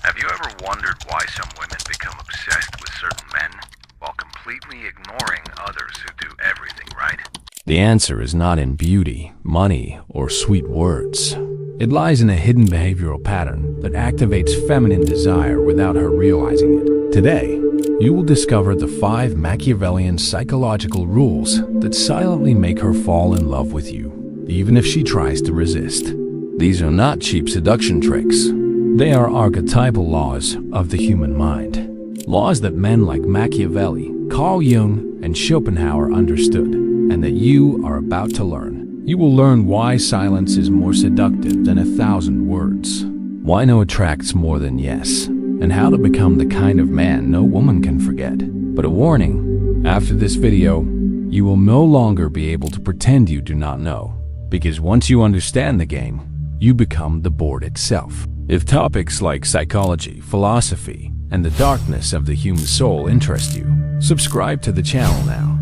Have you ever wondered why some women become obsessed with certain men while completely ignoring others who do everything right? The answer is not in beauty, money, or sweet words. It lies in a hidden behavioral pattern that activates feminine desire without her realizing it. Today, you will discover the 5 Machiavellian psychological rules that silently make her fall in love with you, even if she tries to resist. These are not cheap seduction tricks. They are archetypal laws of the human mind. Laws that men like Machiavelli, Carl Jung, and Schopenhauer understood, and that you are about to learn. You will learn why silence is more seductive than 1,000 words, why no attracts more than yes, and how to become the kind of man no woman can forget. But a warning, after this video, you will no longer be able to pretend you do not know, because once you understand the game, you become the board itself. If topics like psychology, philosophy, and the darkness of the human soul interest you, subscribe to the channel now.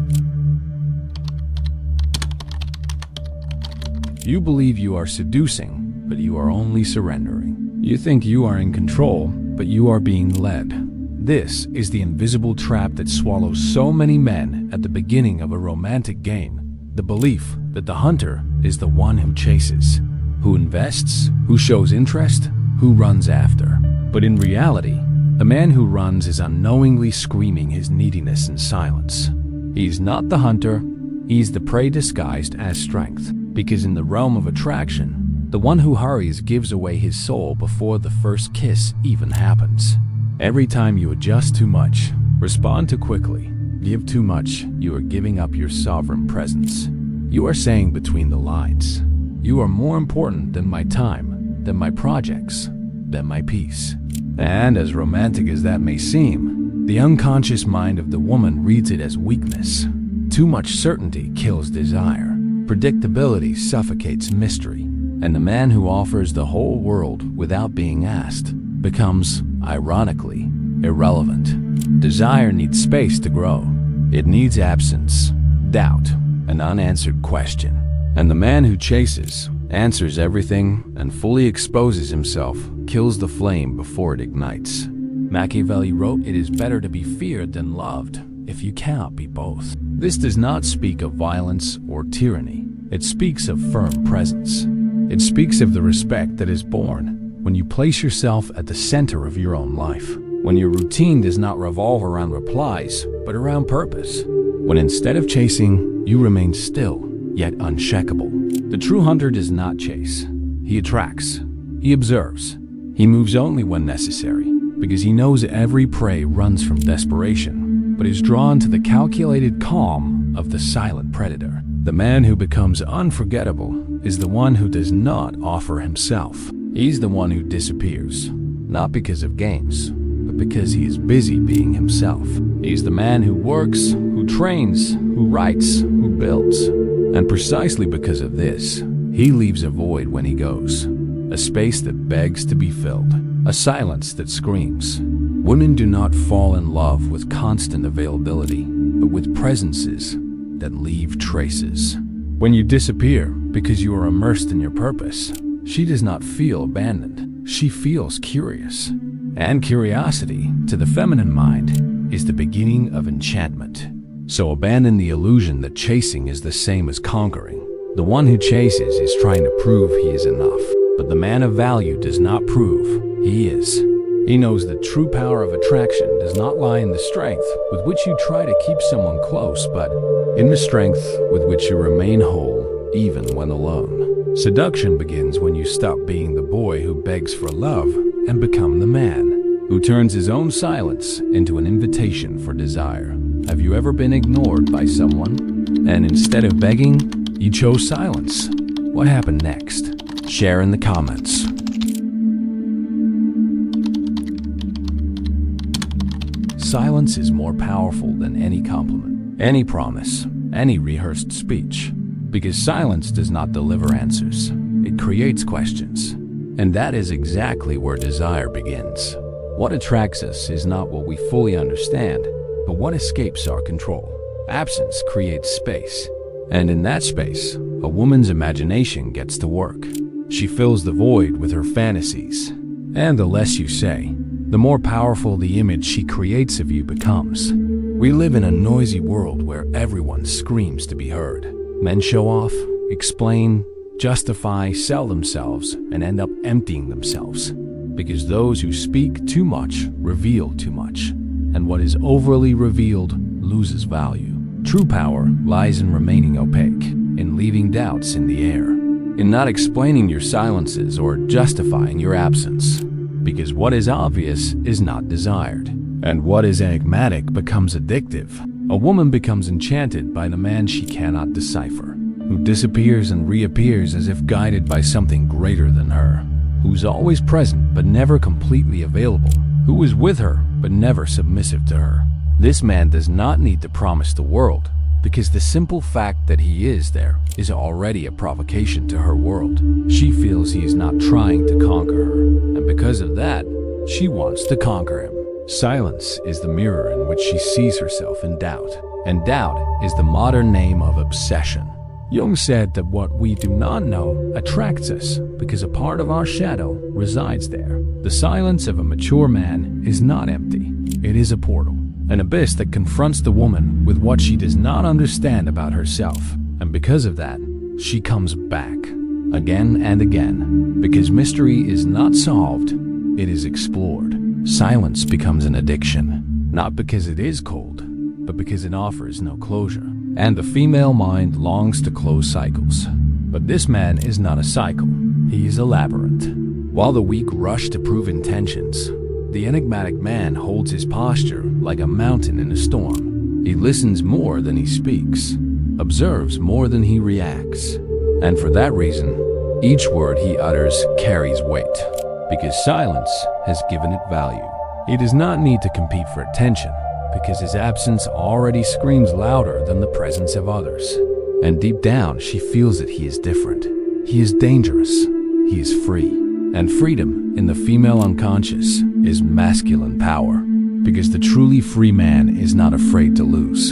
You believe you are seducing, but you are only surrendering. You think you are in control, but you are being led. This is the invisible trap that swallows so many men at the beginning of a romantic game. The belief that the hunter is the one who chases, who invests, who shows interest, who runs after. But in reality, the man who runs is unknowingly screaming his neediness in silence. He's not the hunter, he's the prey disguised as strength. Because in the realm of attraction, the one who hurries gives away his soul before the first kiss even happens. Every time you adjust too much, respond too quickly, give too much, you are giving up your sovereign presence. You are saying between the lines, you are more important than my time, than my projects, than my peace. And as romantic as that may seem, the unconscious mind of the woman reads it as weakness. Too much certainty kills desire. Predictability suffocates mystery. And the man who offers the whole world without being asked becomes, ironically, irrelevant. Desire needs space to grow. It needs absence, doubt, an unanswered question. And the man who chases, answers everything, and fully exposes himself, kills the flame before it ignites. Machiavelli wrote, "It is better to be feared than loved, if you cannot be both." This does not speak of violence or tyranny. It speaks of firm presence. It speaks of the respect that is born when you place yourself at the center of your own life. When your routine does not revolve around replies, but around purpose. When instead of chasing, you remain still, yet unshakable. The true hunter does not chase. He attracts. He observes. He moves only when necessary, because he knows every prey runs from desperation, but is drawn to the calculated calm of the silent predator. The man who becomes unforgettable is the one who does not offer himself. He's the one who disappears, not because of games, but because he is busy being himself. He's the man who works, who trains, who writes, who builds. And precisely because of this, he leaves a void when he goes, a space that begs to be filled, a silence that screams. Women do not fall in love with constant availability, but with presences that leave traces. When you disappear because you are immersed in your purpose, she does not feel abandoned. She feels curious. And curiosity, to the feminine mind, is the beginning of enchantment. So abandon the illusion that chasing is the same as conquering. The one who chases is trying to prove he is enough. But the man of value does not prove he is. He knows the true power of attraction does not lie in the strength with which you try to keep someone close, but in the strength with which you remain whole, even when alone. Seduction begins when you stop being the boy who begs for love and become the man who turns his own silence into an invitation for desire. Have you ever been ignored by someone, and instead of begging, you chose silence? What happened next? Share in the comments. Silence is more powerful than any compliment, any promise, any rehearsed speech, because silence does not deliver answers. It creates questions. And that is exactly where desire begins. What attracts us is not what we fully understand, but what escapes our control. Absence creates space, and in that space, a woman's imagination gets to work. She fills the void with her fantasies, and the less you say, the more powerful the image she creates of you becomes. We live in a noisy world where everyone screams to be heard. Men show off, explain, justify, sell themselves, and end up emptying themselves. Because those who speak too much reveal too much, and what is overly revealed loses value. True power lies in remaining opaque, in leaving doubts in the air, in not explaining your silences or justifying your absence. Because what is obvious is not desired, and what is enigmatic becomes addictive. A woman becomes enchanted by the man she cannot decipher, who disappears and reappears as if guided by something greater than her, who's always present but never completely available, who is with her but never submissive to her. This man does not need to promise the world, because the simple fact that he is there is already a provocation to her world. She feels he is not trying to conquer her, and because of that, she wants to conquer him. Silence is the mirror in which she sees herself in doubt, and doubt is the modern name of obsession. Jung said that what we do not know attracts us because a part of our shadow resides there. The silence of a mature man is not empty. It is a portal, an abyss that confronts the woman with what she does not understand about herself. And because of that, she comes back again and again. Because mystery is not solved, it is explored. Silence becomes an addiction, not because it is cold, but because it offers no closure. And the female mind longs to close cycles. But this man is not a cycle. He is a labyrinth. While the weak rush to prove intentions, the enigmatic man holds his posture like a mountain in a storm. He listens more than he speaks, observes more than he reacts. And for that reason, each word he utters carries weight, because silence has given it value. He does not need to compete for attention, because his absence already screams louder than the presence of others. And deep down, she feels that he is different. He is dangerous. He is free. And freedom in the female unconscious is masculine power, because the truly free man is not afraid to lose.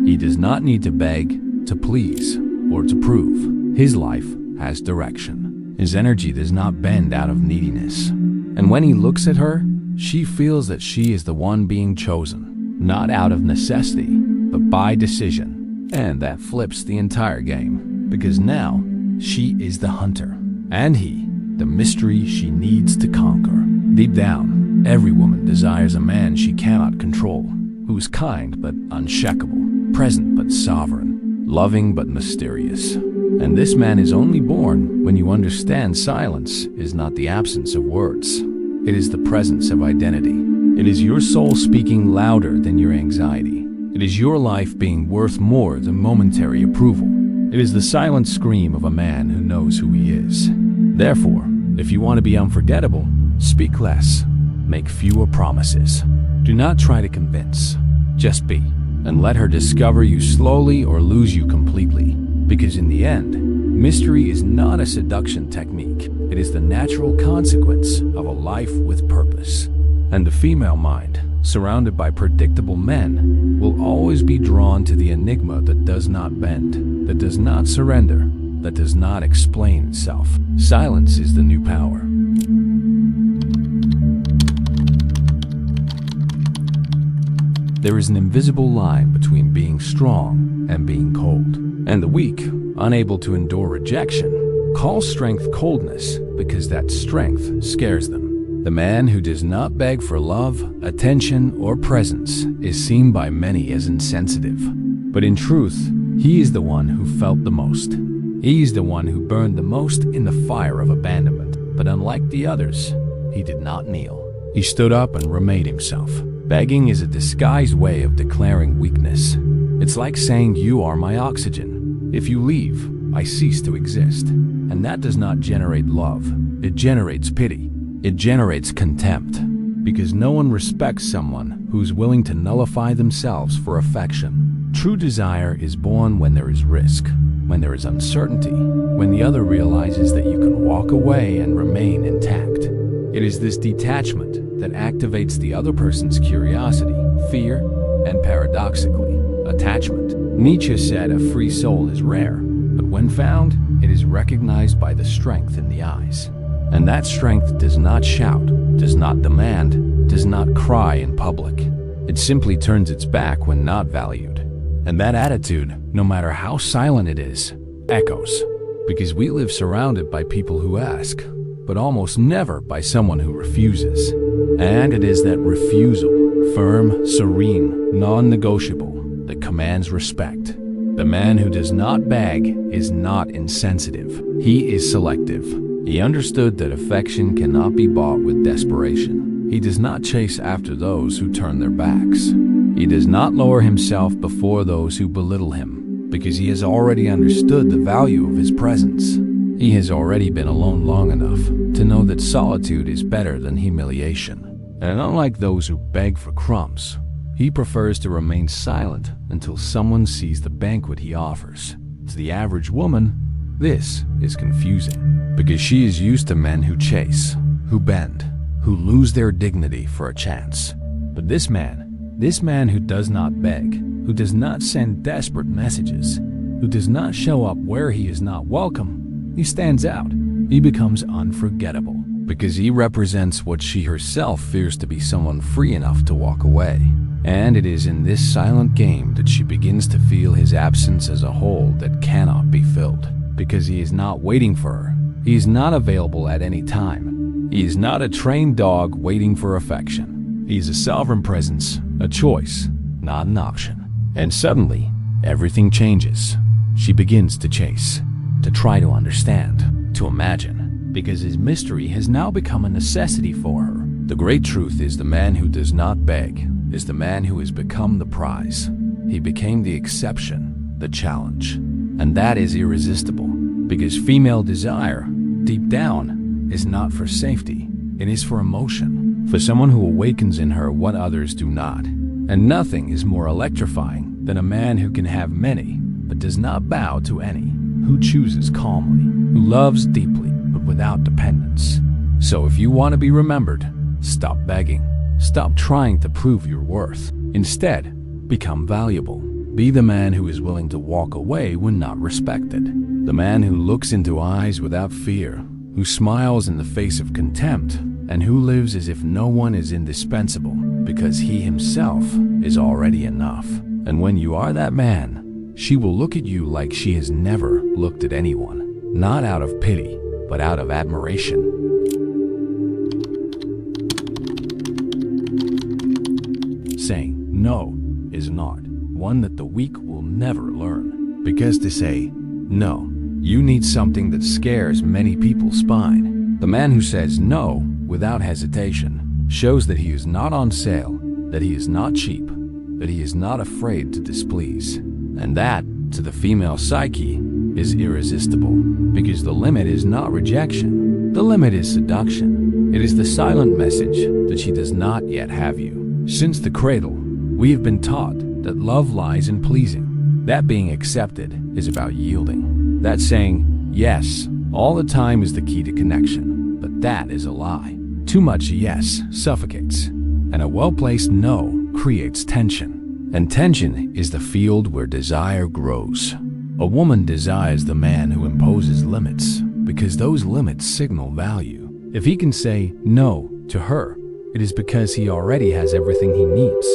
He does not need to beg, to please, or to prove. His life has direction. His energy does not bend out of neediness. And when he looks at her, she feels that she is the one being chosen, not out of necessity, but by decision. And that flips the entire game, because now she is the hunter, and he, the mystery she needs to conquer. Deep down, every woman desires a man she cannot control, who is kind but unshakable, present but sovereign, loving but mysterious. And this man is only born when you understand silence is not the absence of words. It is the presence of identity. It is your soul speaking louder than your anxiety. It is your life being worth more than momentary approval. It is the silent scream of a man who knows who he is. Therefore, if you want to be unforgettable, speak less, make fewer promises. Do not try to convince, just be, and let her discover you slowly or lose you completely. Because in the end, mystery is not a seduction technique. It is the natural consequence of a life with purpose. And the female mind, surrounded by predictable men, will always be drawn to the enigma that does not bend, that does not surrender, that does not explain itself. Silence is the new power. There is an invisible line between being strong and being cold. And the weak, unable to endure rejection, call strength coldness because that strength scares them. The man who does not beg for love, attention, or presence is seen by many as insensitive. But in truth, he is the one who felt the most. He is the one who burned the most in the fire of abandonment. But unlike the others, he did not kneel. He stood up and remade himself. Begging is a disguised way of declaring weakness. It's like saying, "You are my oxygen. If you leave, I cease to exist." And that does not generate love. It generates pity. It generates contempt. Because no one respects someone who's willing to nullify themselves for affection. True desire is born when there is risk, when there is uncertainty, when the other realizes that you can walk away and remain intact. It is this detachment that activates the other person's curiosity, fear, and paradoxically, attachment. Nietzsche said a free soul is rare, but when found, it is recognized by the strength in the eyes. And that strength does not shout, does not demand, does not not cry in public. It simply turns its back when not valued. And that attitude, no matter how silent it is, echoes. Because we live surrounded by people who ask, but almost never by someone who refuses. And it is that refusal, firm, serene, non-negotiable, that commands respect. The man who does not beg is not insensitive. He is selective. He understood that affection cannot be bought with desperation. He does not chase after those who turn their backs. He does not lower himself before those who belittle him, because he has already understood the value of his presence. He has already been alone long enough to know that solitude is better than humiliation. And unlike those who beg for crumbs, he prefers to remain silent until someone sees the banquet he offers. To the average woman, this is confusing, because she is used to men who chase, who bend, who lose their dignity for a chance. But this man who does not beg, who does not send desperate messages, who does not show up where he is not welcome, he stands out. He becomes unforgettable, because he represents what she herself fears to be someone free enough to walk away. And it is in this silent game that she begins to feel his absence as a hole that cannot be filled, because he is not waiting for her. He is not available at any time. He is not a trained dog waiting for affection. He is a sovereign presence, a choice, not an option. And suddenly, everything changes. She begins to chase, to try to understand, to imagine, because his mystery has now become a necessity for her. The great truth is the man who does not beg is the man who has become the prize. He became the exception, the challenge. And that is irresistible, because female desire, deep down, is not for safety. It is for emotion, for someone who awakens in her what others do not. And nothing is more electrifying than a man who can have many, but does not bow to any, who chooses calmly, who loves deeply, but without dependence. So if you want to be remembered, stop begging. Stop trying to prove your worth. Instead, become valuable. Be the man who is willing to walk away when not respected. The man who looks into eyes without fear, who smiles in the face of contempt, and who lives as if no one is indispensable, because he himself is already enough. And when you are that man, she will look at you like she has never looked at anyone, not out of pity, but out of admiration. Saying no is not one that the weak will never learn, because to say no, you need something that scares many people's spine. The man who says no without hesitation shows that he is not on sale, that he is not cheap, that he is not afraid to displease. And that, to the female psyche, is irresistible, because the limit is not rejection. The limit is seduction. It is the silent message that she does not yet have you. Since the cradle, we have been taught that love lies in pleasing. That being accepted is about yielding. That saying yes all the time is the key to connection. But that is a lie. Too much yes suffocates, and a well-placed no creates tension. And tension is the field where desire grows. A woman desires the man who imposes limits, because those limits signal value. If he can say no to her, it is because he already has everything he needs.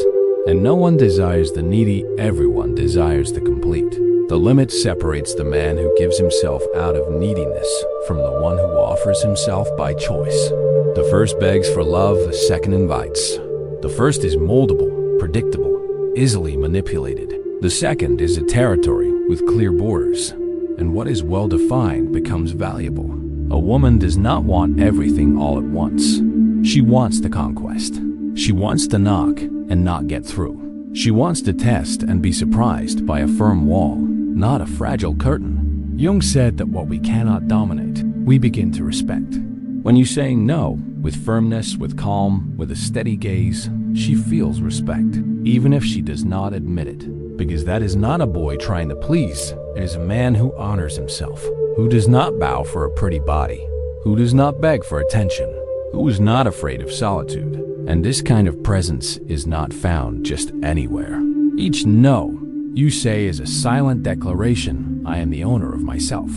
And no one desires the needy, everyone desires the complete. The limit separates the man who gives himself out of neediness from the one who offers himself by choice. The first begs for love, the second invites. The first is moldable, predictable, easily manipulated. The second is a territory with clear borders, and what is well-defined becomes valuable. A woman does not want everything all at once. She wants the conquest. She wants to knock and not get through. She wants to test and be surprised by a firm wall, not a fragile curtain. Jung said that what we cannot dominate, we begin to respect. When you say no, with firmness, with calm, with a steady gaze, she feels respect, even if she does not admit it. Because that is not a boy trying to please. It is a man who honors himself, who does not bow for a pretty body, who does not beg for attention, who is not afraid of solitude. And this kind of presence is not found just anywhere. Each no you say is a silent declaration, I am the owner of myself.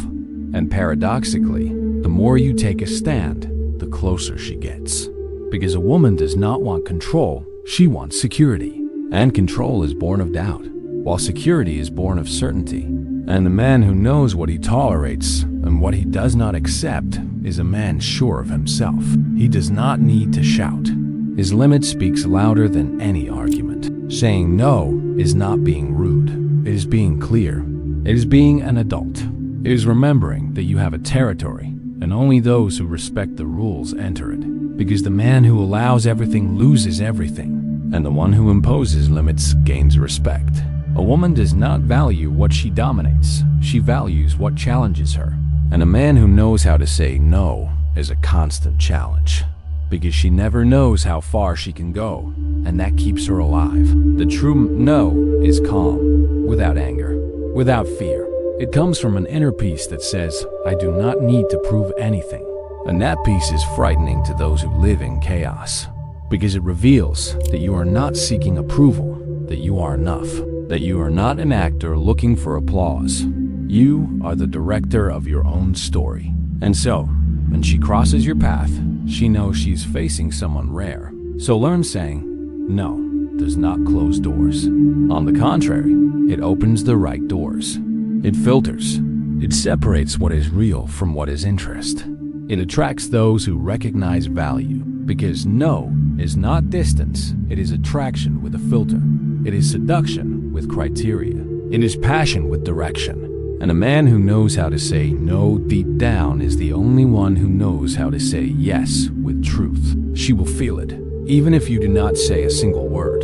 And paradoxically, the more you take a stand, the closer she gets. Because a woman does not want control, she wants security. And control is born of doubt, while security is born of certainty. And the man who knows what he tolerates and what he does not accept is a man sure of himself. He does not need to shout. His limit speaks louder than any argument. Saying no is not being rude. It is being clear. It is being an adult. It is remembering that you have a territory, and only those who respect the rules enter it. Because the man who allows everything loses everything, and the one who imposes limits gains respect. A woman does not value what she dominates. She values what challenges her. And a man who knows how to say no is a constant challenge. Because she never knows how far she can go, and that keeps her alive. The true no is calm, without anger, without fear. It comes from an inner peace that says, I do not need to prove anything. And that peace is frightening to those who live in chaos, because it reveals that you are not seeking approval, that you are enough, that you are not an actor looking for applause. You are the director of your own story. And so, when she crosses your path, she knows she's facing someone rare. So learn saying, no does not close doors. On the contrary, it opens the right doors. It filters. It separates what is real from what is interest. It attracts those who recognize value, because no is not distance, it is attraction with a filter. It is seduction with criteria. It is passion with direction. And a man who knows how to say no deep down is the only one who knows how to say yes with truth. She will feel it, even if you do not say a single word,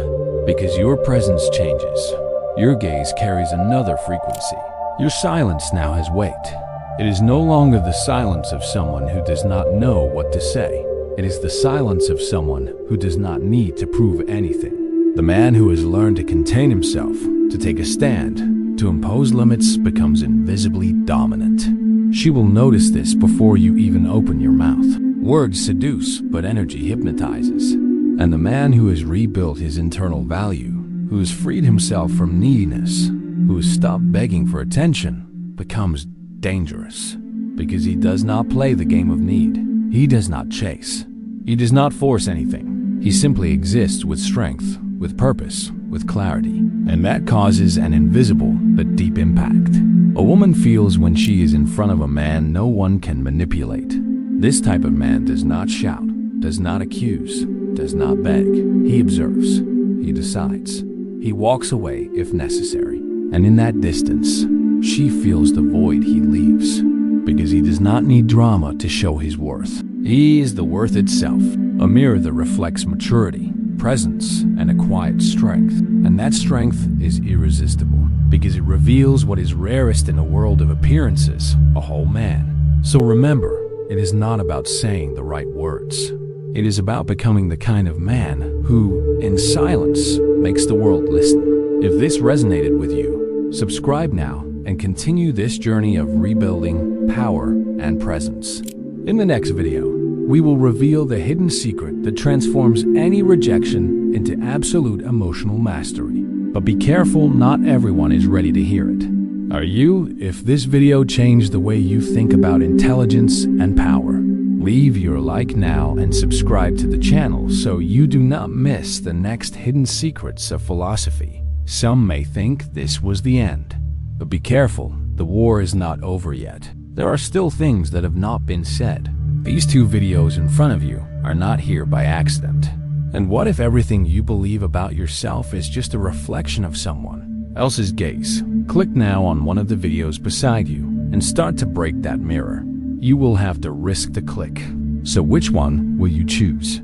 because your presence changes. Your gaze carries another frequency. Your silence now has weight. It is no longer the silence of someone who does not know what to say. It is the silence of someone who does not need to prove anything. The man who has learned to contain himself, to take a stand, to impose limits becomes invisibly dominant. She will notice this before you even open your mouth. Words seduce, but energy hypnotizes. And the man who has rebuilt his internal value, who has freed himself from neediness, who has stopped begging for attention, becomes dangerous. Because he does not play the game of need. He does not chase. He does not force anything. He simply exists with strength, with purpose, with clarity. And that causes an invisible but deep impact. A woman feels when she is in front of a man no one can manipulate. This type of man does not shout, does not accuse, does not beg. He observes. He decides. He walks away if necessary. And in that distance, she feels the void he leaves. Because he does not need drama to show his worth. He is the worth itself, a mirror that reflects maturity, presence, and a quiet strength. And that strength is irresistible, because it reveals what is rarest in a world of appearances, a whole man. So remember, it is not about saying the right words. It is about becoming the kind of man who, in silence, makes the world listen. If this resonated with you, subscribe now and continue this journey of rebuilding power and presence. In the next video, we will reveal the hidden secret that transforms any rejection into absolute emotional mastery. But be careful, not everyone is ready to hear it. Are you? If this video changed the way you think about intelligence and power, leave your like now and subscribe to the channel so you do not miss the next hidden secrets of philosophy. Some may think this was the end. But be careful, the war is not over yet. There are still things that have not been said. These two videos in front of you are not here by accident. And what if everything you believe about yourself is just a reflection of someone else's gaze? Click now on one of the videos beside you and start to break that mirror. You will have to risk the click. So which one will you choose?